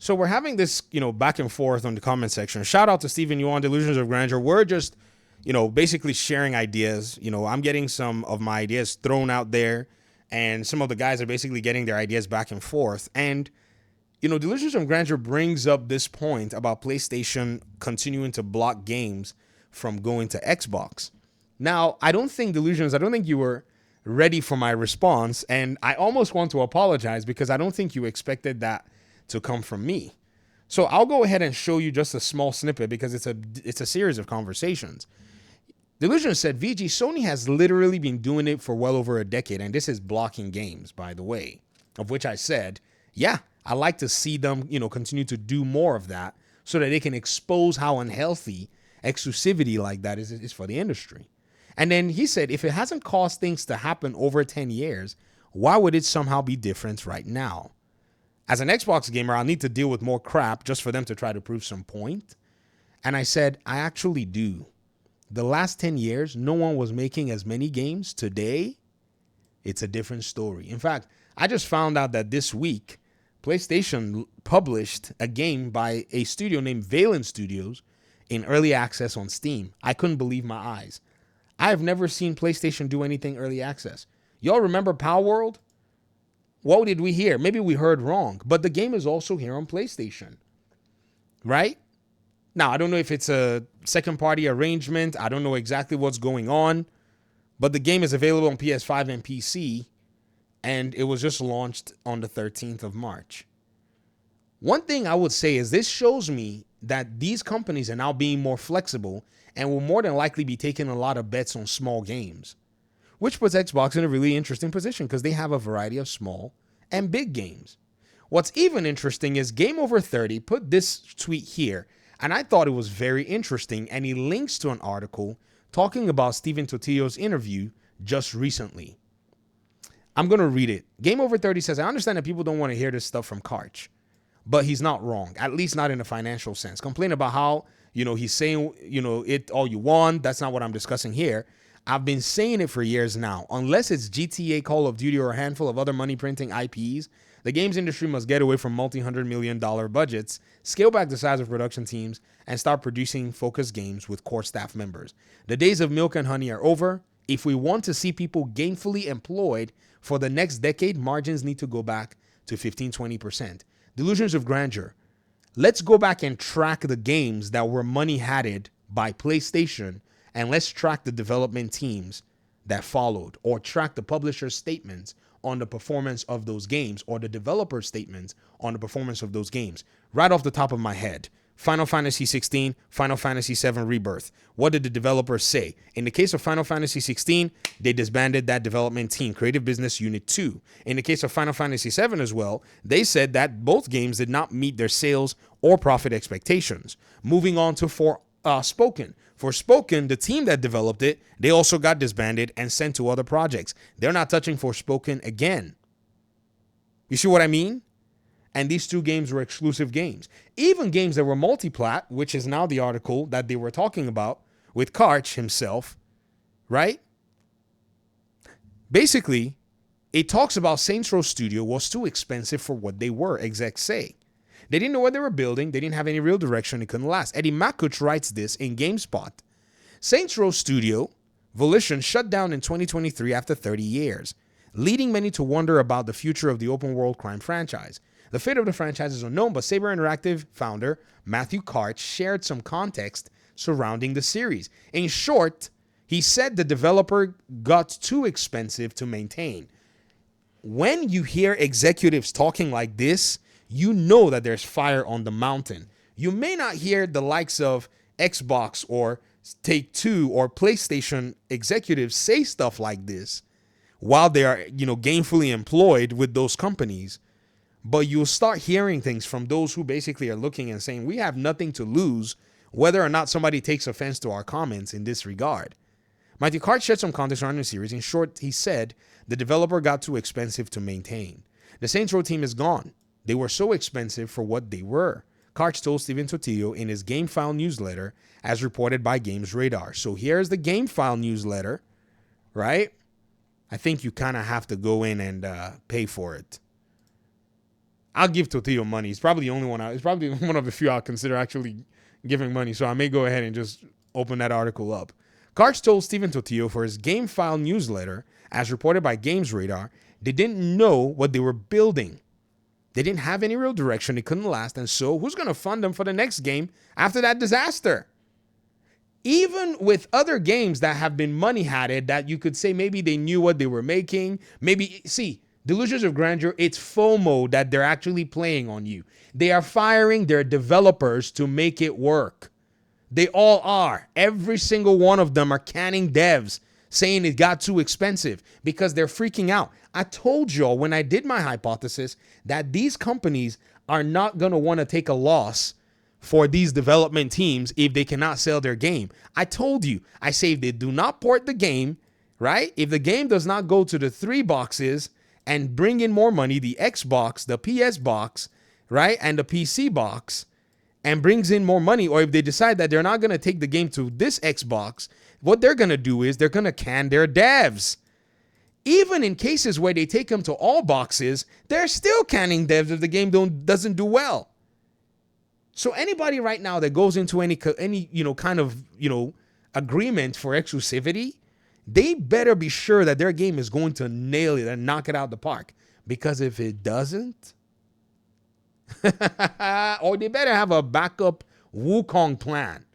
So we're having this, back and forth on the comment section. Shout out to Steven Yuan, Delusions of Grandeur. We're just, basically sharing ideas. I'm getting some of my ideas thrown out there, and some of the guys are basically getting their ideas back and forth. And, Delusions of Grandeur brings up this point about PlayStation continuing to block games from going to Xbox. Now, I don't think you were ready for my response, and I almost want to apologize because I don't think you expected that to come from me. So I'll go ahead and show you just a small snippet because it's a series of conversations. Delusion said, VG, Sony has literally been doing it for well over a decade, and this is blocking games, by the way, of which I said, yeah, I like to see them, continue to do more of that so that they can expose how unhealthy exclusivity like that is for the industry. And then he said, if it hasn't caused things to happen over 10 years, why would it somehow be different right now? As an Xbox gamer, I'll need to deal with more crap just for them to try to prove some point. And I said, I actually do. The last 10 years, no one was making as many games. Today, it's a different story. In fact, I just found out that this week, PlayStation published a game by a studio named Valen Studios in early access on Steam. I couldn't believe my eyes. I have never seen PlayStation do anything early access. Y'all remember Power World? What did we hear? Maybe we heard wrong, but the game is also here on PlayStation, right? Now, I don't know if it's a second-party arrangement. I don't know exactly what's going on, but the game is available on PS5 and PC, and it was just launched on the 13th of March. One thing I would say is this shows me that these companies are now being more flexible and will more than likely be taking a lot of bets on small games, which puts Xbox in a really interesting position because they have a variety of small and big games. What's even interesting is Game Over 30 put this tweet here, and I thought it was very interesting, and he links to an article talking about Steven Totillo's interview just recently. I'm going to read it. Game Over 30 says, I understand that people don't want to hear this stuff from Karch, but he's not wrong, at least not in a financial sense. Complain about how, he's saying, it all you want. That's not what I'm discussing here. I've been saying it for years now. Unless it's GTA, Call of Duty, or a handful of other money-printing IPs, the games industry must get away from multi-hundred-million-dollar budgets, scale back the size of production teams, and start producing focused games with core staff members. The days of milk and honey are over. If we want to see people gainfully employed for the next decade, margins need to go back to 15-20%. Delusions of grandeur. Let's go back and track the games that were money-hatted by PlayStation, and let's track the development teams that followed, or track the publisher's statements on the performance of those games, or the developer statements on the performance of those games. Right off the top of my head, Final Fantasy 16, Final Fantasy 7 Rebirth. What did the developers say? In the case of Final Fantasy 16, they disbanded that development team, Creative Business Unit 2. In the case of Final Fantasy 7 as well, they said that both games did not meet their sales or profit expectations. Moving on to Forspoken. Forspoken, the team that developed it, they also got disbanded and sent to other projects. They're not touching Forspoken again. You see what I mean? And these two games were exclusive games. Even games that were multi-plat, which is now the article that they were talking about with Karch himself, right? Basically, it talks about Saints Row Studio was too expensive for what they were, execs say. They didn't know what they were building. They didn't have any real direction. It couldn't last. Eddie Makuch writes this in GameSpot. Saints Row Studio, Volition, shut down in 2023 after 30 years, leading many to wonder about the future of the open-world crime franchise. The fate of the franchise is unknown, but Saber Interactive founder Matthew Karch shared some context surrounding the series. In short, he said the developer got too expensive to maintain. When you hear executives talking like this, you know that there's fire on the mountain. You may not hear the likes of Xbox or Take-Two or PlayStation executives say stuff like this while they are, gainfully employed with those companies. But you'll start hearing things from those who basically are looking and saying, we have nothing to lose whether or not somebody takes offense to our comments in this regard. Matthew Karch shed some context around the series. In short, he said the developer got too expensive to maintain. The Saints Row team is gone. They were so expensive for what they were. Karch told Steven Totillo in his GameFile newsletter, as reported by Games Radar. So here's the GameFile newsletter, right? I think you kind of have to go in and pay for it. I'll give Tortillo money. He's probably the only one. He's probably one of the few I'll consider actually giving money. So I may go ahead and just open that article up. Karch told Steven Tortillo for his Game File newsletter, as reported by Games Radar, they didn't know what they were building. They didn't have any real direction. They couldn't last. And so who's going to fund them for the next game after that disaster? Even with other games that have been money hatted, that you could say maybe they knew what they were making. Maybe, see, Delusions of Grandeur, it's FOMO that they're actually playing on you. They are firing their developers to make it work. They all are. Every single one of them are canning devs, saying it got too expensive because they're freaking out. I told y'all when I did my hypothesis that these companies are not going to want to take a loss for these development teams if they cannot sell their game. I told you, I say if they do not port the game, right? If the game does not go to the 3 boxes and bring in more money, the Xbox, the PS box, right? And the PC box, and brings in more money, or if they decide that they're not going to take the game to this Xbox, what they're going to do is they're going to can their devs. Even in cases where they take them to all boxes, they're still canning devs if the game doesn't do well. So anybody right now that goes into any kind of agreement for exclusivity, they better be sure that their game is going to nail it and knock it out the park. Because if it doesn't, or they better have a backup Wukong plan.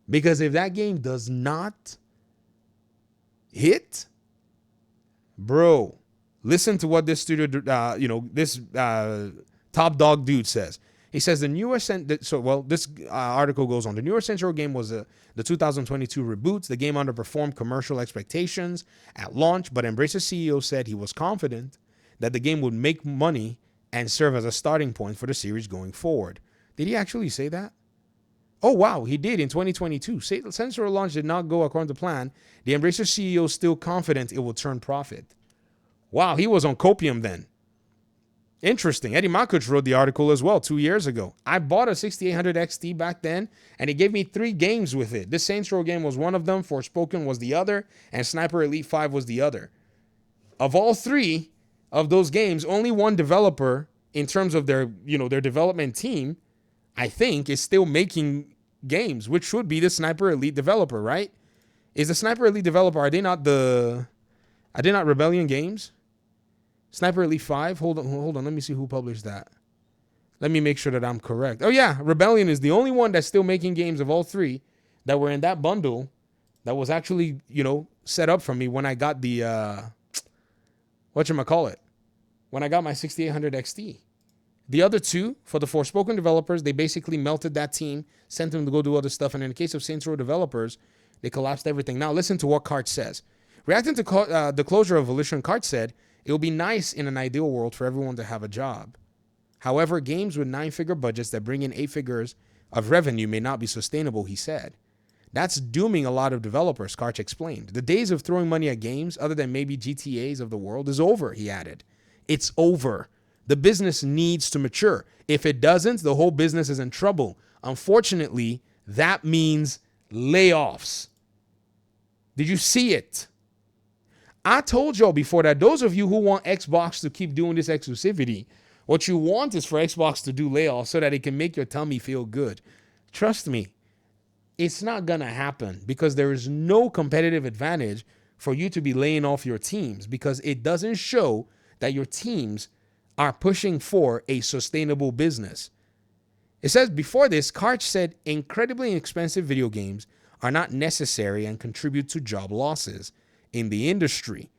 Because if that game does not hit, bro, listen to what this studio, this top dog dude says. He says the newer this article goes on. The newer Central game was the 2022 reboot. The game underperformed commercial expectations at launch, but Embracer's CEO said he was confident that the game would make money and serve as a starting point for the series going forward. Did he actually say that? Oh, wow, he did in 2022. Central launch did not go according to plan. The Embracer CEO is still confident it will turn profit. Wow, he was on copium then. Interesting. Eddie Makuch wrote the article as well 2 years ago. I bought a 6800 XT back then, and he gave me 3 games with it. This Saints Row game was one of them, Forspoken was the other, and Sniper Elite 5 was the other. Of all 3 of those games, only one developer, in terms of their development team, I think, is still making games, which should be the Sniper Elite developer, right? Is the Sniper Elite developer, are they not Rebellion Games? Sniper Elite 5? Hold on. Let me see who published that. Let me make sure that I'm correct. Oh, yeah. Rebellion is the only one that's still making games of all 3 that were in that bundle that was actually, set up for me when I got the, when I got my 6800 XT. The other 2, for the Forspoken developers, they basically melted that team, sent them to go do other stuff. And in the case of Saints Row developers, they collapsed everything. Now, listen to what Karch says. Reacting to the closure of Volition, Karch said, it would be nice in an ideal world for everyone to have a job. However, games with 9-figure budgets that bring in 8 figures of revenue may not be sustainable, he said. That's dooming a lot of developers, Karch explained. The days of throwing money at games, other than maybe GTAs of the world, is over, he added. It's over. The business needs to mature. If it doesn't, the whole business is in trouble. Unfortunately, that means layoffs. Did you see it? I told y'all before that those of you who want Xbox to keep doing this exclusivity, what you want is for Xbox to do layoffs so that it can make your tummy feel good. Trust me, it's not going to happen because there is no competitive advantage for you to be laying off your teams because it doesn't show that your teams are pushing for a sustainable business. It says before this, Karch said incredibly expensive video games are not necessary and contribute to job losses in the industry.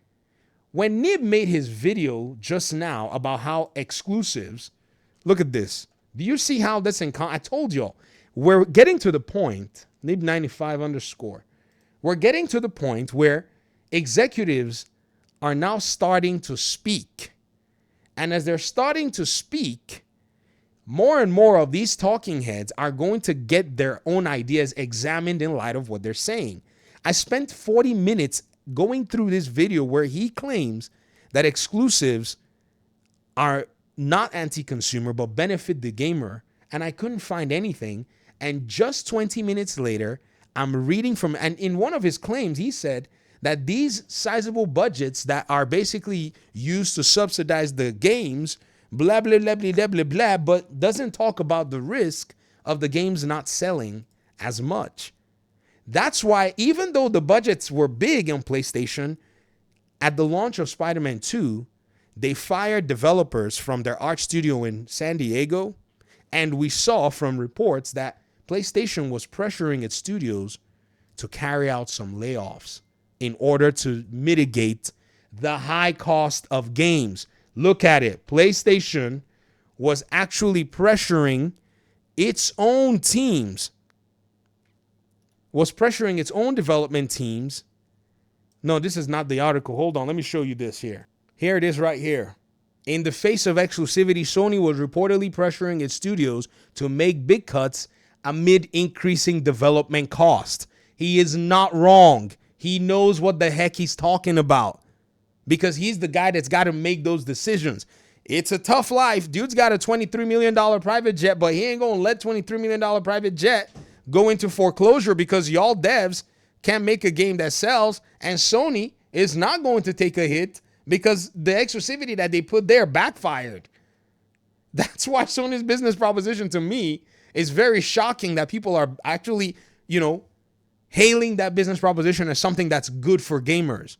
When Nib made his video just now about how exclusives, look at this. Do you see how that's I told y'all, we're getting to the point, Nib95_, we're getting to the point where executives are now starting to speak. And as they're starting to speak, more and more of these talking heads are going to get their own ideas examined in light of what they're saying. I spent 40 minutes going through this video where he claims that exclusives are not anti-consumer but benefit the gamer, and I couldn't find anything. And just 20 minutes later, I'm reading from, and in one of his claims, he said that these sizable budgets that are basically used to subsidize the games blah, blah, blah, blah, blah, blah, blah, but doesn't talk about the risk of the games not selling as much. That's why even though the budgets were big on PlayStation, at the launch of Spider-Man 2, they fired developers from their art studio in San Diego, and we saw from reports that PlayStation was pressuring its studios to carry out some layoffs in order to mitigate the high cost of games. Look at it. PlayStation was actually pressuring its own teams, was pressuring its own development teams. No, this is not the article. Hold on. Let me show you this here. Here it is right here. In the face of exclusivity, Sony was reportedly pressuring its studios to make big cuts amid increasing development costs. He is not wrong. He knows what the heck he's talking about because he's the guy that's got to make those decisions. It's a tough life. Dude's got a $23 million private jet, but he ain't going to let $23 million private jet go into foreclosure because y'all devs can't make a game that sells, and Sony is not going to take a hit because the exclusivity that they put there backfired. That's why Sony's business proposition to me is very shocking that people are actually, hailing that business proposition as something that's good for gamers.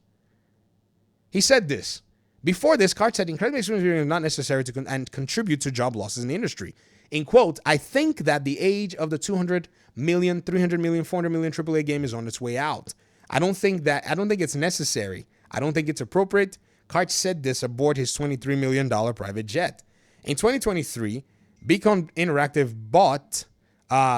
He said this. Before this, Cart said incredible experience is not necessary to contribute to job losses in the industry. In quote, I think that the age of the 200 million, 300 million, 400 million AAA game is on its way out. I don't think it's necessary. I don't think it's appropriate. Cart said this aboard his $23 million private jet. In 2023, Beacon Interactive bought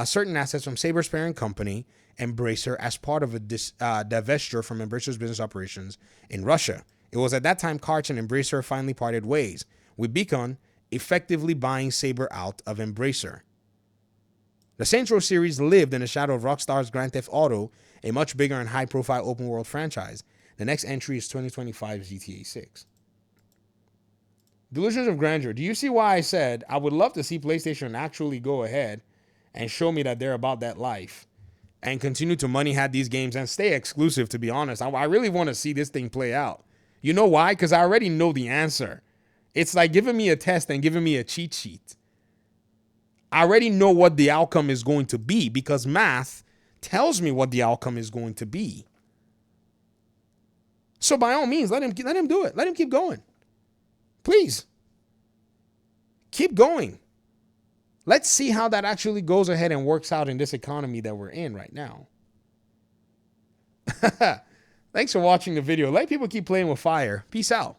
certain assets from Saber's parent company, Embracer, as part of a divestiture from Embracer's business operations in Russia. It was at that time Cart and Embracer finally parted ways, with Beacon effectively buying Saber out of Embracer. The Saints Row series lived in the shadow of Rockstar's Grand Theft Auto, a much bigger and high-profile open-world franchise. The next entry is 2025 GTA 6. Delusions of Grandeur. Do you see why I said I would love to see PlayStation actually go ahead and show me that they're about that life and continue to money hat these games and stay exclusive, to be honest. I really want to see this thing play out. You know why? Because I already know the answer. It's like giving me a test and giving me a cheat sheet. I already know what the outcome is going to be because math tells me what the outcome is going to be. So by all means, let him do it. Let him keep going. Please. Keep going. Let's see how that actually goes ahead and works out in this economy that we're in right now. Thanks for watching the video. Let people keep playing with fire. Peace out.